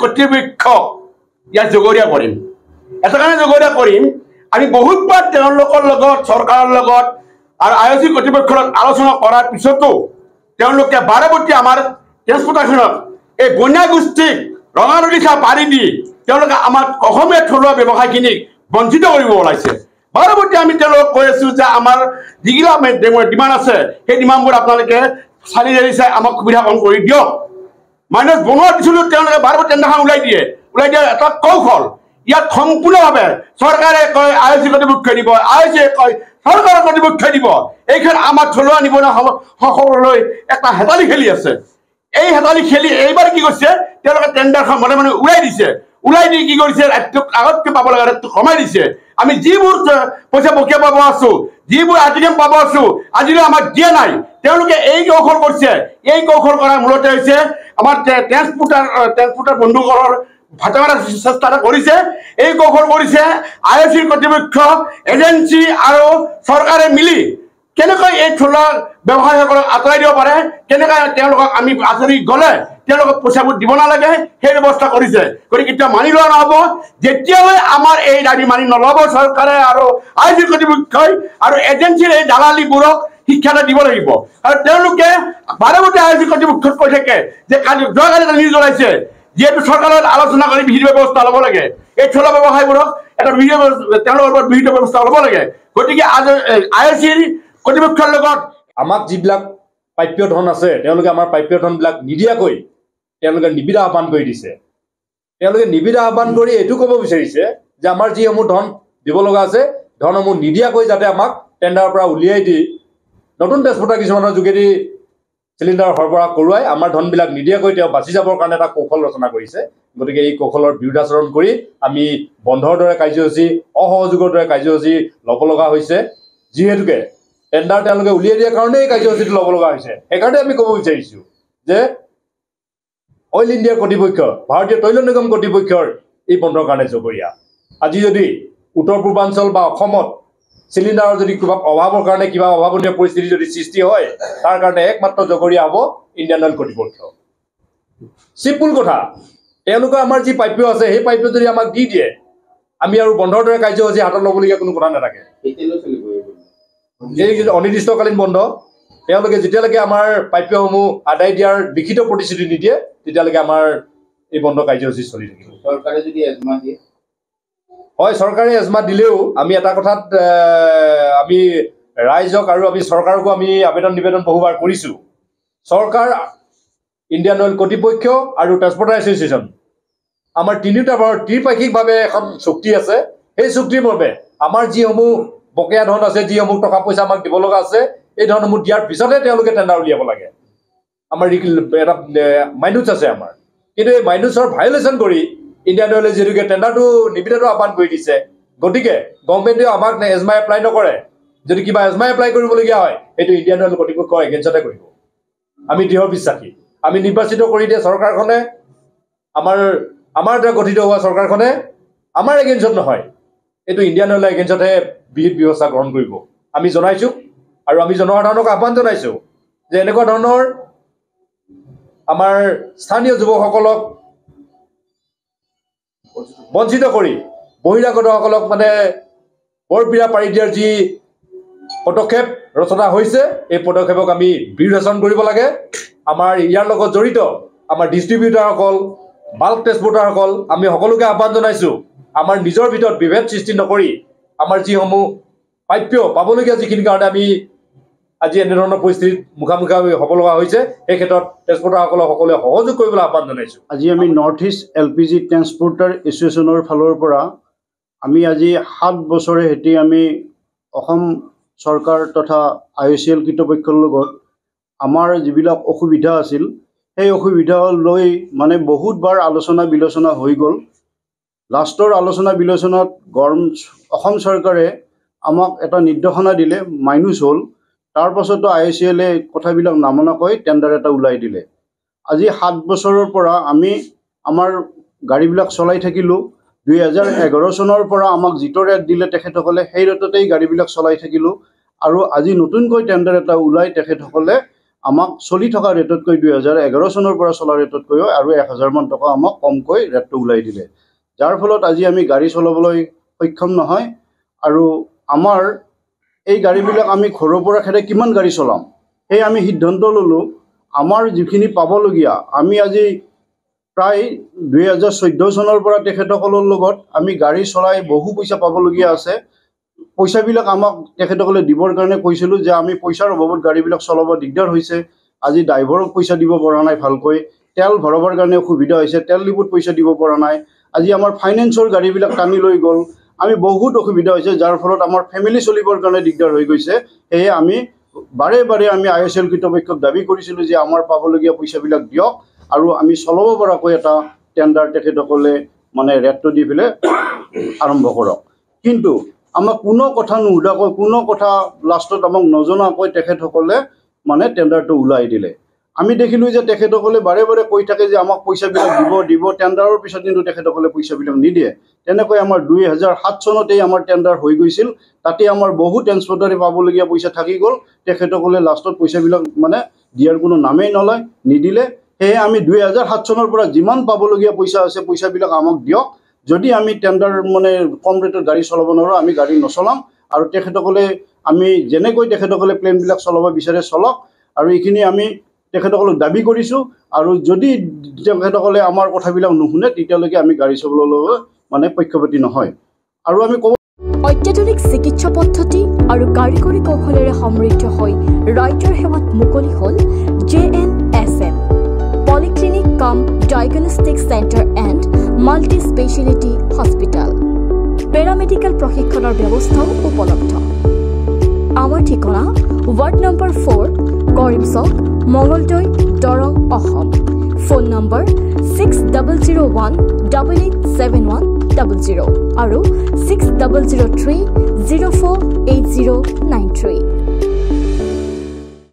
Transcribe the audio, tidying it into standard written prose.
কৰ্তৃপক্ষ ইয়াত জগৰীয়া কৰিম এটা কাৰণে জগৰীয়া কৰিম আমি বহুতবাৰ তেওঁলোকৰ লগত চৰকাৰৰ লগত আৰু IOC কৰ্তৃপক্ষৰ লগত আলোচনা কৰাৰ পিছতো তেওঁলোকে বাৰবতী আমাৰ ট্ৰেন্সপৰ্টেশ্যনত এই বন্যা গোষ্ঠীক ৰঙা নদীখা পাৰি দি তেওঁলোকে আমাৰ অসমীয়া থলুৱা ব্যৱসায়খিনিক বঞ্চিত কৰিব ওলাইছে বাৰবতী আমি তেওঁলোকক কৈ আছো যে আমাৰ যিগিলা ডিমাণ্ড আছে সেই ডিমাণ্ডবোৰ আপোনালোকে চালি জাৰি চাই আমাক সুবিধা কম কৰি দিয়ক মাইনাছ বনোৱাৰ পিছতো তেওঁলোকে বাৰবতী টেণ্ডাৰখন ওলাই দিয়া এটা কৌশল ইয়াত সম্পূৰ্ণভাৱে চৰকাৰে কয় IOC কৰ্তৃপক্ষই দিব IOC কয় চৰকাৰৰ কৰ্তৃপক্ষই দিব এইখন আমাৰ থলুৱা নিবনুৱাসকললৈ এটা হেতালি খেলি আছে এই হেতালি খেলি এইবাৰ কি কৰিছে তেওঁলোকে টেণ্ডাৰখন মনে মনে উলাই দিছে উলাই দি কি কৰিছে ৰাজ্যক আগতকৈ পাব লগা ৰেটটো কমাই দিছে আমি যিবোৰ পইচা বকিয়া পাব আছো যিবোৰ আৰ্টিকেল পাব আছো আজিলৈ আমাক দিয়া নাই তেওঁলোকে এই কৌশল কৰিছে এই কৌশল কৰাৰ মূলতে হৈছে আমাৰ ট্ৰেন্সপৰ্টাৰ বন্ধুসকলৰ ভাটামাৰা চেষ্টা কৰিছে এই কৌশল কৰিছে IOC কৰ্তৃপক্ষ এজেঞ্চি আৰু চৰকাৰে মিলি কেনেকৈ এই থলুৱা ব্যৱসায়ীসকলক আঁতৰাই দিব পাৰে কেনেকৈ তেওঁলোকক আমি আঁতৰি গ'লে তেওঁলোকক পইচাবোৰ দিব নালাগে সেই ব্যৱস্থা কৰিছে গতিকে এতিয়া মানি লোৱা নহ'ব যেতিয়ালৈ আমাৰ এই দাবী মানি নল'ব চৰকাৰে আৰু IOC কৰ্তৃপক্ষই আৰু এজেঞ্চিৰ এই দালালিবোৰক শিক্ষা দিব লাগিব আৰু তেওঁলোকে বাৰবতী IOC কৰ্তৃপক্ষক কৈ থাকে যে যোৱাকালি এটা নিউজ ওলাইছে যিহেতু চৰকাৰৰ আলোচনা কৰি বিহিত ব্যৱস্থা ল'ব লাগে এই থলুৱা ব্যৱসায়ীবোৰক এটা তেওঁলোকৰ ওপৰত বিহিত ব্যৱস্থা ল'ব লাগে গতিকে IOC কৰ্তৃপক্ষৰ লগত আমাক যিবিলাক প্ৰাপ্য ধন আছে তেওঁলোকে আমাৰ প্ৰাপ্য ধনবিলাক নিদিয়াকৈ তেওঁলোকে নিবিদা আহ্বান কৰি দিছে তেওঁলোকে নিবিদা আহ্বান কৰি এইটো ক'ব বিচাৰিছে যে আমাৰ যিসমূহ ধন দিব লগা আছে ধনসমূহ নিদিয়াকৈ যাতে আমাক টেণ্ডাৰৰ পৰা উলিয়াই দি নতুন ট্ৰেন্সপৰ্টাৰ কিছুমানৰ যোগেদি চিলিণ্ডাৰ সৰবৰাহ কৰোৱাই আমাৰ ধনবিলাক নিদিয়াকৈ তেওঁ বাচি যাবৰ কাৰণে এটা কৌশল ৰচনা কৰিছে গতিকে এই কৌশলৰ বিৰুদ্ধাচৰণ কৰি আমি বন্ধৰ দৰে কাৰ্যসূচী অসহযোগৰ দৰে কাৰ্যসূচী ল'ব লগা হৈছে যিহেতুকে টেণ্ডাৰ তেওঁলোকে উলিয়াই দিয়াৰ কাৰণে এই কাৰ্যসূচীটো ল'ব লগা হৈছে সেইকাৰণে আমি ক'ব বিচাৰিছোঁ যে অইল ইণ্ডিয়াৰ কৰ্তৃপক্ষ ভাৰতীয় তৈল নিগম কৰ্তৃপক্ষৰ এই বন্ধৰ কাৰণে জগৰীয়া আজি যদি উত্তৰ পূৰ্বাঞ্চল বা অসমত চিলিণ্ডাৰৰ যদি কিবা অভাৱৰ কাৰণে কিবা অভাৱনীয় পৰিস্থিতি যদি সৃষ্টি হয় তাৰ কাৰণে একমাত্ৰ জগৰীয়া হ'ব ইণ্ডিয়ান অইল কৰ্তৃপক্ষ চিম্পুল কথা তেওঁলোকে আমাৰ যি প্ৰাপ্য আছে সেই প্ৰাপ্য যদি আমাক দি দিয়ে আমি আৰু বন্ধৰ দৰে কাৰ্যসূচী হাতত ল'বলগীয়া কোনো কথা নাথাকে এই অনিৰ্দিষ্টকালীন বন্ধ তেওঁলোকে যেতিয়ালৈকে আমাৰ প্ৰাপ্যসমূহ আদায় দিয়াৰ লিখিত প্ৰতিশ্ৰুতি নিদিয়ে তেতিয়ালৈকে আমাৰ এই বন্ধ কাৰ্যসূচী চলি থাকিব চৰকাৰে যদি এজমা দিয়ে হয় চৰকাৰে এজমা দিলেও আমি এটা কথাত আমি ৰাইজক আৰু আমি চৰকাৰকো আমি আবেদন নিবেদন বহুবাৰ কৰিছোঁ চৰকাৰ ইণ্ডিয়ান অইল কৰ্তৃপক্ষ আৰু ট্ৰেন্সপৰ্টাৰ এছ'চিয়েশ্যন আমাৰ তিনিওটা ত্ৰিপাক্ষিকভাৱে এখন চুক্তি আছে সেই চুক্তিৰ মৰ্মে আমাৰ যিসমূহ বকেয়া ধন আছে যিসমূহ টকা পইচা আমাক দিব লগা আছে এই ধনসমূহ দিয়াৰ পিছতহে তেওঁলোকে টেণ্ডাৰ উলিয়াব লাগে আমাৰ এটা মাইনুচ আছে আমাৰ কিন্তু এই মাইনুচৰ ভায়লেশ্যন কৰি ইণ্ডিয়ান অইলে যিহেতুকে টেণ্ডাৰটো নিবিদাটো আহ্বান কৰি দিছে গতিকে গভৰ্ণমেণ্টেও আমাক এজমা এপ্লাই নকৰে যদি কিবা এজমা এপ্লাই কৰিবলগীয়া হয় এইটো ইণ্ডিয়ান অইল কৰ্তৃপক্ষৰ এগেইনষ্টতে কৰিব আমি দৃঢ় বিশ্বাসী আমি নিৰ্বাচিত কৰি দিয়ে চৰকাৰখনে আমাৰ দ্বাৰা গঠিত হোৱা চৰকাৰখনে আমাৰ এগেইনষ্টত নহয় এইটো ইণ্ডিয়ান অইলৰ এগেইনষ্টতহে বিহিত ব্যৱস্থা গ্ৰহণ কৰিব আমি জনাইছোঁ আৰু আমি জনসাধাৰণক আহ্বান জনাইছোঁ যে এনেকুৱা ধৰণৰ আমাৰ স্থানীয় যুৱকসকলক বঞ্চিত কৰি বহিৰাগতসকলক মানে বৰপীৰা পাৰি দিয়াৰ যি পদক্ষেপ ৰচনা হৈছে এই পদক্ষেপক আমি বিৰোধাচৰণ কৰিব লাগে আমাৰ ইয়াৰ লগত জড়িত আমাৰ ডিষ্ট্ৰিবিউটাৰসকল বাল্ক ট্ৰেন্সপৰ্টাৰসকল আমি সকলোকে আহ্বান জনাইছোঁ আমাৰ নিজৰ ভিতৰত বিভেদ সৃষ্টি নকৰি আমাৰ যিসমূহ প্ৰাপ্য পাবলগীয়া যিখিনি কাৰণে আমি আজি এনেধৰণৰ পৰিস্থিতিত মুখামুখি হ'ব লগা হৈছে এই ক্ষেত্ৰত ট্ৰেন্সপৰ্টাৰসকলক সকলোৱে সহযোগ কৰিবলৈ আহ্বান জনাইছোঁ আজি আমি নৰ্থ ইষ্ট LPG ট্ৰেন্সপৰ্টাৰ এছ'চিয়েশ্যনৰ ফালৰ পৰা আমি আজি 7 বছৰে হেতি আমি অসম চৰকাৰ তথা IOCL কৰ্তৃপক্ষৰ লগত আমাৰ যিবিলাক অসুবিধা আছিল সেই অসুবিধা লৈ মানে বহুতবাৰ আলোচনা বিলোচনা হৈ গ'ল লাষ্টৰ আলোচনা বিলোচনাত অসম চৰকাৰে আমাক এটা নিৰ্দেশনা দিলে মাইনুচ হ'ল তাৰ পাছতো IOCLে কথাবিলাক নামনাকৈ টেণ্ডাৰ এটা ওলাই দিলে আজি 7 বছৰৰ পৰা আমি আমাৰ গাড়ীবিলাক চলাই থাকিলোঁ 2011 চনৰ পৰা আমাক যিটো ৰেট দিলে তেখেতসকলে সেই ৰেটতেই গাড়ীবিলাক চলাই থাকিলোঁ আৰু আজি নতুনকৈ টেণ্ডাৰ এটা ওলাই তেখেতসকলে আমাক চলি থকা ৰেটতকৈ 2011 চনৰ পৰা চলা ৰেটতকৈও আৰু 1000 মান টকা আমাক কমকৈ ৰেটটো ওলাই দিলে, যাৰ ফলত আজি আমি গাড়ী চলাবলৈ সক্ষম নহয়। আৰু আমাৰ এই গাড়ীবিলাক আমি ঘৰৰ পৰা খেদে কিমান গাড়ী চলাম, সেই আমি সিদ্ধান্ত ল'লোঁ আমাৰ যিখিনি পাবলগীয়া, আমি আজি প্ৰায় 2014 চনৰ পৰা তেখেতসকলৰ লগত আমি গাড়ী চলাই বহু পইচা পাবলগীয়া আছে। পইচাবিলাক আমাক তেখেতসকলে দিবৰ কাৰণে কৈছিলোঁ যে আমি পইচাৰ অভাৱত গাড়ীবিলাক চলাব দিগদাৰ হৈছে। আজি ড্ৰাইভাৰক পইচা দিব পৰা নাই, ভালকৈ তেল ভৰাবৰ কাৰণে অসুবিধা হৈছে, তেল ডিপুত পইচা দিব পৰা নাই। আজি আমাৰ ফাইনেন্সৰ গাড়ীবিলাক টানি লৈ গ'ল, আমি বহুত অসুবিধা হৈছে, যাৰ ফলত আমাৰ ফেমিলি চলিবৰ কাৰণে দিগদাৰ হৈ গৈছে। সেয়ে আমি বাৰে বাৰে আমি IOCL কৰ্তৃপক্ষক দাবী কৰিছিলোঁ যে আমাৰ পাবলগীয়া পইচাবিলাক দিয়ক আৰু আমি চলাব পৰাকৈ এটা টেণ্ডাৰ তেখেতসকলে মানে ৰেটটো দি পেলাই আৰম্ভ কৰক। কিন্তু আমাক কোনো কথা নুসুধাকৈ, কোনো কথা লাষ্টত আমাক নজনাকৈ তেখেতসকলে মানে টেণ্ডাৰটো ওলাই দিলে। আমি দেখিলোঁ যে তেখেতসকলে বাৰে বাৰে কৈ থাকে যে আমাক পইচাবিলাক দিব, টেণ্ডাৰৰ পিছত কিন্তু তেখেতসকলে পইচাবিলাক নিদিয়ে। তেনেকৈ আমাৰ 2007 চনতেই আমাৰ টেণ্ডাৰ হৈ গৈছিল, তাতে আমাৰ বহু ট্ৰেন্সপৰ্টাৰে পাবলগীয়া পইচা থাকি গ'ল। তেখেতসকলে লাষ্টত পইচাবিলাক মানে দিয়াৰ কোনো নামেই নলয়, নিদিলে। সেয়ে আমি 2007 চনৰ পৰা যিমান পাবলগীয়া পইচা আছে পইচাবিলাক আমাক দিয়ক। যদি আমি টেণ্ডাৰ মানে কম ৰেটত গাড়ী চলাব নোৱাৰোঁ, আমি গাড়ী নচলাম। আৰু তেখেতসকলে আমি যেনেকৈ তেখেতসকলে প্লেনবিলাক চলাব বিচাৰে চলক, আৰু এইখিনি আমি তেখেতসকলক দাবী কৰিছোঁ। আৰু যদি তেখেতসকলে আমাৰ কথাবিলাক নুশুনে তেতিয়ালৈকে আমি গাড়ী চলাবলৈ মানে পক্ষপাতি নহয়। আৰু আমি ক'ব অত্যাধুনিক চিকিৎসা পদ্ধতি আৰু কাৰিকৰী কৌশলেৰে সমৃদ্ধ হৈ ৰাইজৰ সেৱাত মুকলি হ'ল JNSM পলিক্লিনিক কাম diagnostic centre and multi speciality hospital. Paramedical প্ৰশিক্ষণৰ ব্যৱস্থাও উপলব্ধ। আমাৰ ঠিকনা ৱাৰ্ড নম্বৰ 4 কৰিম চক, মঙলদৈ, দৰং, অসম। ফোন নম্বৰ 6001887100 আৰু 6003048093।